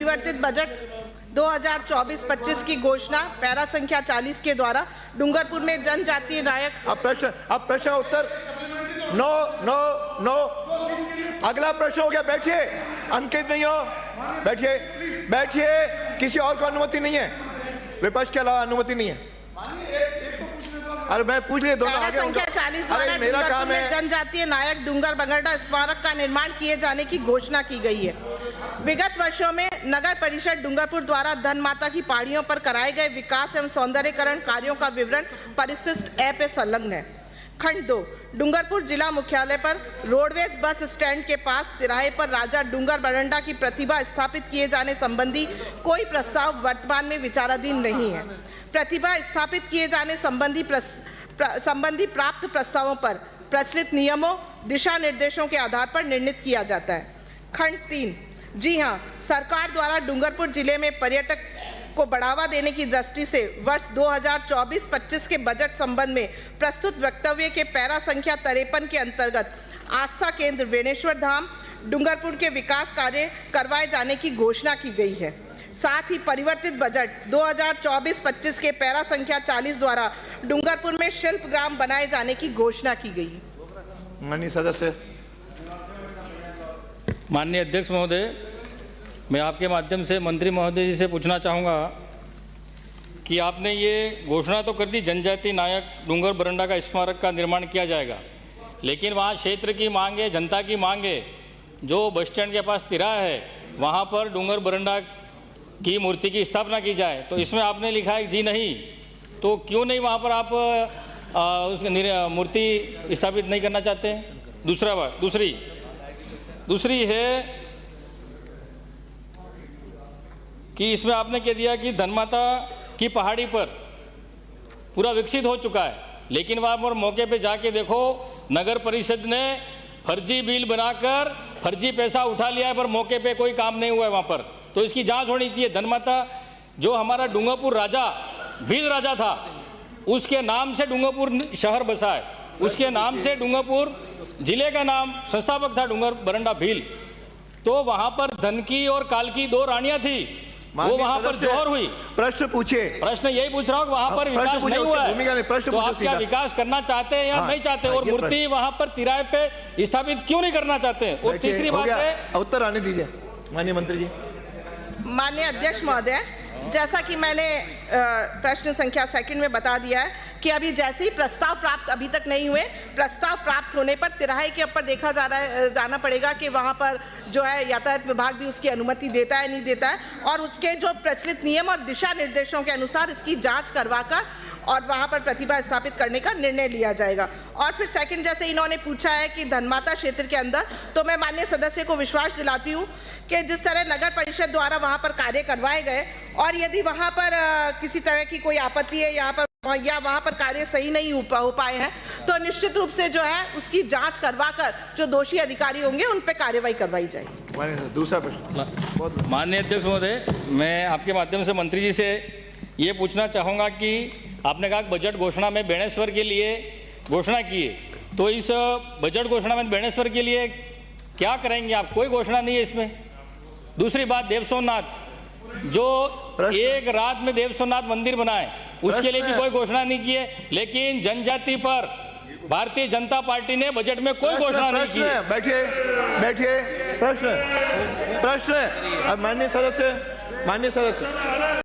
परिवर्तित बजट 2024-25 की घोषणा पैरा संख्या 40 के द्वारा डूंगरपुर में जनजातीय नायक। अब प्रश्न उत्तर। नो नो नो, अगला प्रश्न हो गया। बैठिए, अंकित नहीं हो, बैठिए बैठिए। किसी और को अनुमति नहीं है, विपक्ष के अलावा अनुमति नहीं है। अरे मैं पूछ लिया, दोनों आगे संख्या 40 द्वारा मेरा काम है। जनजातीय नायक डूंगर बगरडा स्मारक का निर्माण किए जाने की घोषणा की गई है। विगत वर्षों में नगर परिषद डूंगरपुर द्वारा धन माता की पहाड़ियों पर कराए गए विकास एवं सौंदर्यीकरण कार्यों का विवरण परिशिष्ट ऐप संलग्न है। खंड 2, डूंगरपुर जिला मुख्यालय पर रोडवेज बस स्टैंड के पास तिराहे पर राजा डूंगर बरंडा की प्रतिभा स्थापित किए जाने संबंधी कोई प्रस्ताव वर्तमान में विचाराधीन नहीं है। प्रतिभा स्थापित किए जाने संबंधी प्राप्त प्रस्तावों पर प्रचलित नियमों दिशा निर्देशों के आधार पर निर्णित किया जाता है। खंड 3, जी हां, सरकार द्वारा डूंगरपुर जिले में पर्यटक को बढ़ावा देने की दृष्टि से वर्ष 2024-25 के बजट संबंध में प्रस्तुत वक्तव्य के पैरा संख्या 53 के अंतर्गत आस्था केंद्र वेणेश्वर धाम डूंगरपुर के विकास कार्य करवाए जाने की घोषणा की गई है। साथ ही परिवर्तित बजट 2024-25 के पैरा संख्या 40 द्वारा डूंगरपुर में शिल्प ग्राम बनाए जाने की घोषणा की गई है। माननीय सदस्य। माननीय अध्यक्ष महोदय, मैं आपके माध्यम से मंत्री महोदय जी से पूछना चाहूँगा कि आपने ये घोषणा तो कर दी जनजातीय नायक डूंगर बरंडा का स्मारक का निर्माण किया जाएगा, लेकिन वहाँ क्षेत्र की मांग है, जनता की मांग है। जो बस स्टैंड के पास तिराहा है वहाँ पर डूंगर बरंडा की मूर्ति की स्थापना की जाए, तो इसमें आपने लिखा है जी नहीं, तो क्यों नहीं वहाँ पर आप उसकी मूर्ति स्थापित नहीं करना चाहते हैं? दूसरा बात दूसरी है कि इसमें आपने कह दिया कि धनमाता की पहाड़ी पर पूरा विकसित हो चुका है, लेकिन वहाँ पर मौके पे जाके देखो नगर परिषद ने फर्जी बिल बनाकर फर्जी पैसा उठा लिया है, पर मौके पे कोई काम नहीं हुआ है वहाँ पर। तो इसकी जांच होनी चाहिए। धनमाता जो हमारा डूंगरपुर राजा भील राजा था, उसके नाम से डूंगरपुर शहर बसा है, उसके नाम से डूंगरपुर जिले का नाम संस्थापक था डूंगर बरंडा भील। तो वहाँ पर धन की और काल की 2 रानियां थी, वो वहाँ पर जोहर हुई। प्रश्न पूछिए। प्रश्न यही पूछ रहा हूँ, वहाँ पर विकास नहीं हुआ है, तो आप क्या विकास करना चाहते हैं या नहीं चाहते? और मूर्ति वहाँ पर तिराहे पे स्थापित क्यों नहीं करना चाहते? और तीसरी बात है, उत्तर आने दीजिए माननीय मंत्री जी। माननीय अध्यक्ष महोदय, जैसा कि मैंने प्रश्न संख्या 2 में बता दिया है कि अभी जैसे ही प्रस्ताव प्राप्त अभी तक नहीं हुए, प्रस्ताव प्राप्त होने पर तिराहे के ऊपर देखा जाना पड़ेगा कि वहाँ पर जो है यातायात विभाग भी उसकी अनुमति देता है नहीं देता है, और उसके जो प्रचलित नियम और दिशा निर्देशों के अनुसार इसकी जांच करवाकर और वहाँ पर प्रतिभा स्थापित करने का निर्णय लिया जाएगा। और फिर सेकंड, जैसे इन्होंने पूछा है कि धनमाता क्षेत्र के अंदर, तो मैं माननीय सदस्य को विश्वास दिलाती हूँ कि जिस तरह नगर परिषद द्वारा वहाँ पर कार्य करवाए गए, और यदि वहाँ पर किसी तरह की कोई आपत्ति है यहाँ पर या वहाँ पर कार्य सही नहीं हो पाए हैं, तो निश्चित रूप से जो है उसकी जांच करवाकर जो दोषी अधिकारी होंगे उन पर कार्रवाई करवाई जाएगी। दूसरा प्रश्न। माननीय अध्यक्ष महोदय, मैं आपके माध्यम से मंत्री जी से ये पूछना चाहूँगा कि आपने कहा बजट घोषणा में बेणेश्वर के लिए घोषणा की है, तो इस बजट घोषणा में बेणेश्वर के लिए क्या करेंगे आप? कोई घोषणा नहीं है इसमें। दूसरी बात, देव सोमनाथ, जो एक रात में देव सोमनाथ मंदिर बनाए, उसके लिए भी कोई घोषणा नहीं की है, लेकिन जनजाति पर भारतीय जनता पार्टी ने बजट में कोई घोषणा नहीं की है। बैठिए। प्रश्न। अब माननीय सदस्य